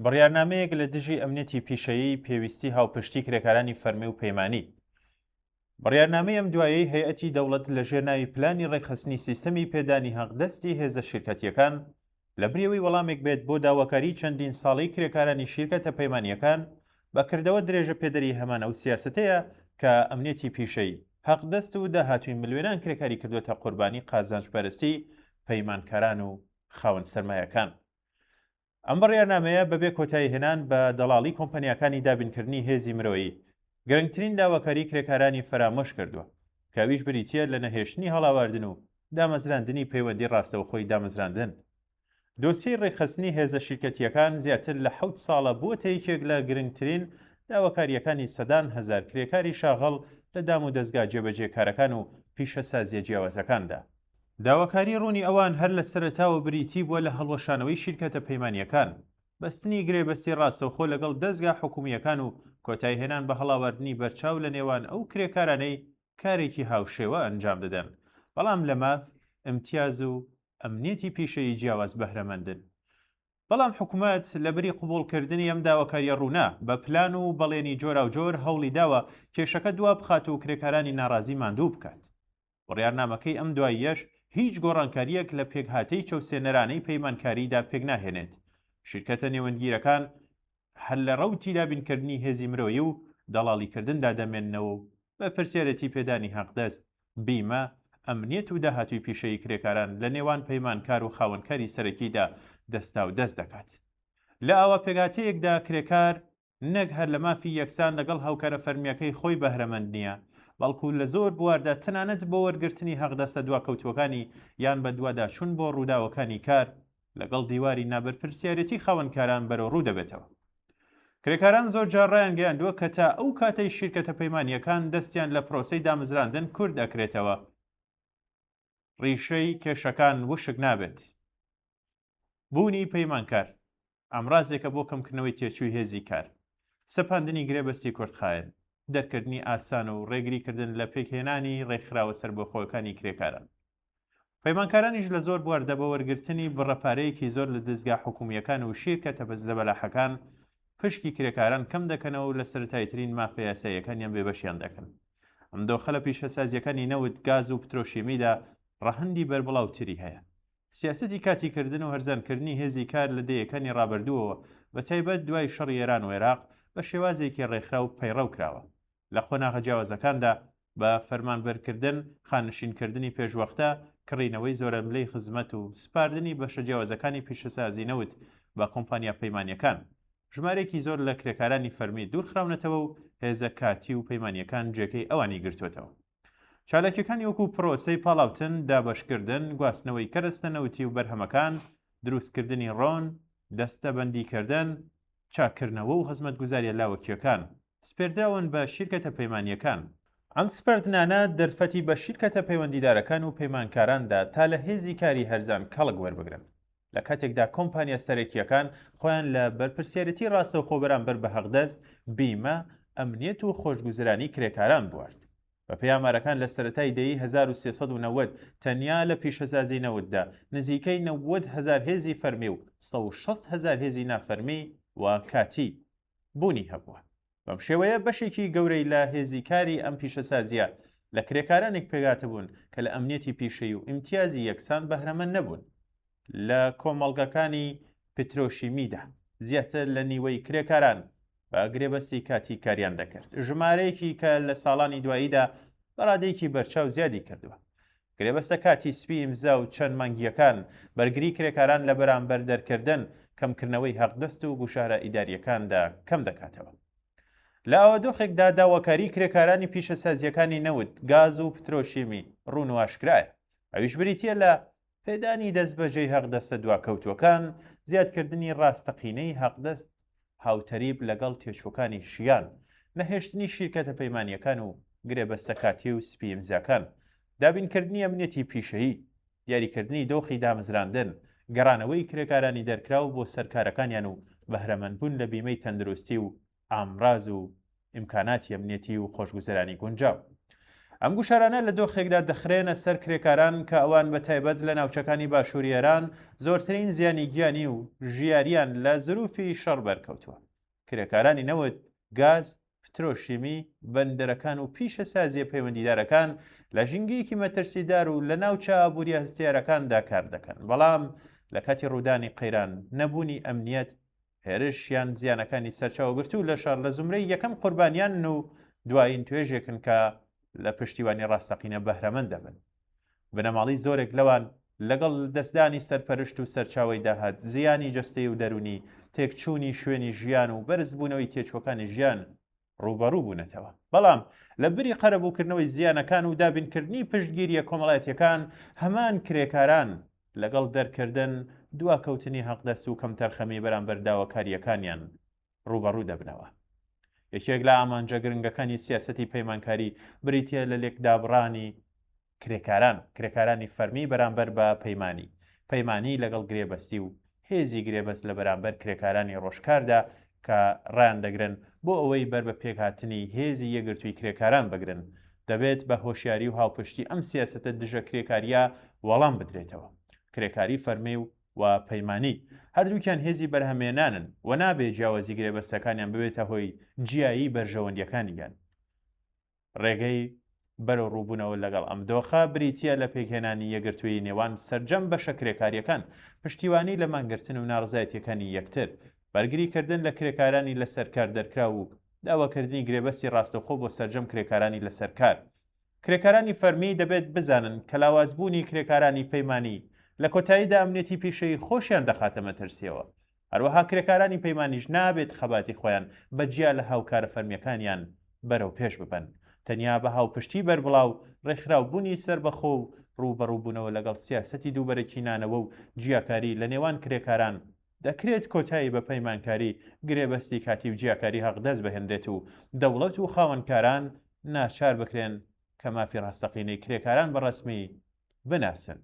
بڕیارنامەیەک لە دژی ئەمنیەتی پیشەیی پێویستی هاوپشتی کرێکارانی فەرمی و پەیمانی. بڕیارنامەی ئەم دوایەی هەیئەتی دەوڵەت لە ژێرناوی پلانی ڕێکخستنی سیستەمی پێدانی حەقدەستی هێزە شیرکەتیەکان لە بریەوەی وەڵامێک بێت بۆ داواکاری چەندین ساڵەی کرێکارانی شیرکەتە پەیمانیەکان بەکردەوە درێژە پێدەری هەمانە و سیاسەتەیە کە ئەمنیەتی پیشەیی حەقدەست و داهاتووی ملیۆنان کرێکاری کردوێتە قوربانی قازانجپەرستی پەیمانکاران و خاوەن سەرمایەکان. ئەم بڕیارنامەیە بەبێ کۆتایی هێنان بە دەڵاڵی کۆمپانیاکانی دابینکردنی هێزی مرۆیی گرنگترین داواکاری کرێکارانی فەرامۆش کردووە کە ئەویش بریتیە لە نەهێشتنی هەڵاواردن و دامەزراندنی پەیوەندی ڕاستەوخۆی دامەزراندن. دۆسیەی ڕێکخستنی هێزە شیرکەتیەکان زیاتر لە 7 ساڵە بووە یەکێک لە گرنگترین داواکاریەکانی سەدان هەزار کرێکاری شاغەڵ لە دام و دەستگا جێبەجێکارەکان و پیشەسازیە جیاوازەکاندا. داواکاری ڕوونی ئەوان هەر لە سەرەتاوە بریتی بووە لە هەڵوەشانەوەی شیرکەتە پەیمانیەکان، بەستنی گرێبەستی ڕاستەوخۆ لەگەڵ دەستگا حکوومیەکان و کۆتایی هێنان بە هەڵاوردنی بەرچاو لە نێوان ئەو کرێکارانەی کارێکی هاوشێوە ئەنجام دەدەن، بەڵام لە ماف ئیمتیاز و ئەمنیەتی پیشەیی جیاواز بەهرەمەندن. بەڵام حکوومەت لە بری قبوڵکردنی ئەم داواکاریە ڕوونا بە پلان و بەڵێنی جۆراوجۆر هەوڵی داوە کێشەکە دوا بخات و کرێکارانی ناڕازی ماندوو بکات. بڕیارنامەکەی ئەم دواییەش هیچ گۆڕانکاریەک لە پێکهاتەی چەوسێنەرانەی پەیمانکاریدا پێک ناهێنێت. شیرکەتە نێوەندگیرەکان هەر لە ڕەوتی دابینکردنی هێزی مرۆیی و دەڵاڵیکردندا دەمێننەوە و بە پرسیارەتی پێدانی حەقدەست، بیمە، ئەمنیەت و داهاتووی پیشەیی کرێکاران لە نێوان پەیمانکار و خاوەنکاری سەرەکیدا دەستا و دەست دەکات. لە ئاوا پێگاتەیەکدا کرێکار نەک هەر لە مافی یەکسان لەگەڵ هاوکارە فەرمیەکەی خۆی بەهرەمەند نییە، بەڵکو لە زۆر بواردا تەنانەت بۆ وەرگرتنی حەقدەستە دواکەوتوەکانی یان بە دووادا چوون بۆ ڕووداوەکانی کار لەگەڵ دیواری نابەرپرسیارەتی خاوەنکاران بەرەو ڕوو دەبێتەوە. کرێکاران زۆر جار ڕایان گەیاندووە کە تا ئەو کاتەی شیرکەتە پەیمانیەکان دەستیان لە پرۆسەی دامەزراندن کورد ئەکرێتەوە، ڕیشەی کێشەکان وشک نابێت. بوونی پەیمانکار ئامڕازێکە بۆ کەمکردنەوەی تێچووی هێزی کار، سەپاندنی گرێبەستی کوردخایەن، دەرکردنی ئاسان و ڕێگریکردن لە پێکهێنانی ڕێکخراوە سەربەخۆیەکانی کرێکاران. پەیمانکارانیش لە زۆر بواردە بە وەرگرتنی بڕەپارەیەکی زۆر لە دەستگا حکوومیەکان و شیرکەتە بەزەبەلاحەکان پشکی کرێکاران کەم دەکەنەوە و لە سەرەتایترین مافە یاساییەکانیان بێبەشیان دەکەن. ئەم دۆخە لە پیشەسازیەکانی نەوت، گاز و پترۆشیمیدا ڕەهەندی بەربڵاوتری هەیە. سیاسەتی کاتیکردن و هەرزانکردنی هێزی کار لە دەیەکانی ڕابردووەوە بە تایبەت دوای شەڕی ئێران و عێراق بە شێوازێکی ڕێکخرا و پەیڕەو کراوە. لە خۆناغە جیاوازەکاندا بە فەرمانبەرکردن، خانشینکردنی پێشوەختە، کڕینەوەی زۆرەملەی خزمەت و سپاردنی بەشە جیاوازەکانی پیشەسازی نەوت بە کۆمپانیا پەیمانیەکان، ژمارێکی زۆر لە کرێکارانی فەرمی دوورخراونەتەوە و هێزە کاتی و پەیمانیەکان جێگەی ئەوانی گرتوێتەوە. چالاکیەکانی وەکو پرۆسەی پاڵاوتن، دابەشکردن، گواستنەوەی کەرەستە نەوتی و بەرهەمەکان، دروستکردنی ڕۆن، دەستە بەندیکردن، چاکردنەوە و خزمەتگوزاریە لاوەکیەکان سپێردراون بە شیرکەتە پەیمانیەکان. ئەم سپاردنانە دەرفەتی بە شیرکەتە پەیوەندیدارەکان و پەیمانکاراندا تا لە هێزی کاری هەرزان کەڵک وەربگرن، لە کاتێکدا کۆمپانیا سەرەکیەکان خۆیان لە بەرپرسیارەتی ڕاستەوخۆ بەرامبەر بە حەقدەست، بیمە، ئەمنیەت و خۆشگوزرانی کرێکاران بوارد. بە پەیامارەکان لە سەرەتای دەیی 1390 تەنیا لە پیشەسازی نەوتدا نزیکەی 90,000 هێزی فەرمی و 160,000 هێزی نافەرمی و کاتی بوونی هەبووە. بەم شێوەیە بەشێکی گەورەی لە هێزی کاری ئەم پیشەسازیە لە کرێکارانێک پێگاتە بوون کە لە ئەمنیەتی پیشەیی و ئیمتیازی یەکسان بەهرەمەند نەبوون. لە کۆمەڵگەکانی پترۆشیمیدا زیاتر لە نیوەی کرێکاران بە گرێبەستی کاتی کاریان دەکرد، ژمارەیەکی کە لە ساڵانی دواییدا بەڕادەیەکی بەرچاو زیادی کردووە. گرێبەستە کاتی سپی ئیمزا و چەند مانگیەکان بەرگری کرێکاران لە بەرامبەر دەرکردن، کەمکردنەوەی حەقدەست و گوشارە ئیداریەکاندا کەم دەکاتەوە. لە ئاوادۆخێکدا داواکاری کرێکارانی پیشەسازیەکانی نەوت، گاز و پترۆشیمی ڕوون و ئاشکرایە. ئەویش بریتیە لە پێدانی دەستبەجێی حەقدەستە دواکەوتوەکان، زیادکردنی ڕاستەقینەی حەقدەست، هاوتەریب لەگەڵ تێچووەکانی شیان، نەهێشتنی شیرکەتە پەیمانیەکان و گرێبەستە کاتی و سپی ئیمزاکان، دابینکردنی ئەمنیەتی پیشەیی، دیاریکردنی دۆخی دامەزراندن، گەڕانەوەی کرێکارانی دەرکراو بۆ سەرکارەکانیان و بەهرەمەندبوون لە بیمەی تەندروستی و ئامراز و ئیمکاناتی ئەمنیەتی و خۆشگوزەرانی گونجاو. ئەم گوشارانە لە دۆخێکدا دەخرێنە سەر کرێکاران کە ئەوان بە تایبەت لە ناوچەکانی باشووری ئێران زۆرترین زیانی گیانی و ژیاریان لە زروفی شەڕ بەرکەوتووە. کرێکارانی نەوت، گاز، پترۆشیمی، بەندەرەکان و پیشە سازیە پەیوەندیدارەکان لە ژینگەیەکی مەترسیدار و لە ناوچە ئابووریە هەستیارەکاندا کار دەکەن، بەڵام لە کاتی ڕوودانی قەیران نەبوونی ئەمنیەت، هێرش یان زیانەکانی سەرچاوەگرتوو لە شەڕ لە زومرەی یەکەم قوربانیان و دوایین توێژێکن کە لە پشتیوانی ڕاستەقینە بەهرەمەند دەبن. بنەماڵی زۆرێک لەوان لەگەڵ دەستدانی سەرپەرشت و سەرچاوی داهات، زیانی جەستەی و دەرونی، تێکچوونی شوێنی ژیان و بەرزبوونەوەی تێچوەکانی ژیان ڕوبەڕوو بوونەتەوە. بەڵام لە بری قەرەبووکردنەوەی زیانەکان و دابینکردنی پشتگیریە کۆمەڵایەتیەکان هەمان کرێکاران لەگەڵ دەرکردن دواکەوتنی حەقدەست و کەمتەرخەمی بەرامبەر داواکاریەکانیان ڕوبەڕوو دەبنەوە. یەکێک لە ئامانجە گرنگەکانی سیاسەتی پەیمانکاری بریتە لە لێکدابڕانی کرێکارانی فەرمی بەرامبەر بە پەیمانی لەگەڵ گرێبەستی و هێزی گرێبەست لە بەرامبەر کرێکارانی ڕۆژکاردا کە ڕیان دەگرن بۆ ئەوەی بەر بە پێکهاتنی هێزی یەگرتووی کرێکاران بگرن. دەبێت بە هۆشیاری و هاوپشتی ئەم سیاسەتە دژە کرێکاریە وەڵام بدرێتەوە. کرێکاری فەرمی و پەیمانی هەردووکیان هێزی بەرهەمێنانن و نابێت جیاوازی گرێبەستەکانیان ببێتە هۆی جیایی بەرژەوەندیەکانیان. ڕێگەی بەرەو ڕووبوونەوە لەگەڵ ئەم دۆخە بریتە لە پێکهێنانی یەگرتووی نێوان سەرجەم بەشە کرێکاریەکان، پشتیوانی لە مانگرتن و ناڕزایەتیەکانی یەکتر، بەرگریکردن لە کرێکارانی لە سەرکار دەرکرا و داواکردنی گرێبەستی ڕاستەوخۆ بۆ سەرجەم کرێکارانی لە سەرکار. کرێکارانی فەرمی دەبێت بزانن کە لاوازبوونی کرێکارانی پەیمانی لە کۆتاییدا ئەمنێتی پیشەی خۆشیان دەخاتە مەترسیەوە. هەروەها کرێکارانی پەیمانیش نابێت خەباتی خۆیان بەجیا لە هاوکارە فەرمیەکانیان بەرەو پێش ببن. تەنیا بە هاوپشتی بەربڵاو ڕێکخراوبوونی سربەخۆ و ڕوبەڕووبوونەوە لەگەڵ سیاسەتی دووبەرەکینانەوە و جیاکاری لە نێوان کرێکاران دەکرێت کۆتایی بە پەیمانکاری، گرێبەستی کاتی و جیاکاری حەقدەست بەهێنرێت و دەوڵەت و خاوەنکاران ناچار بکرێن کە مافی ڕاستەقینەی کرێکاران بەڕەسمی بناسن.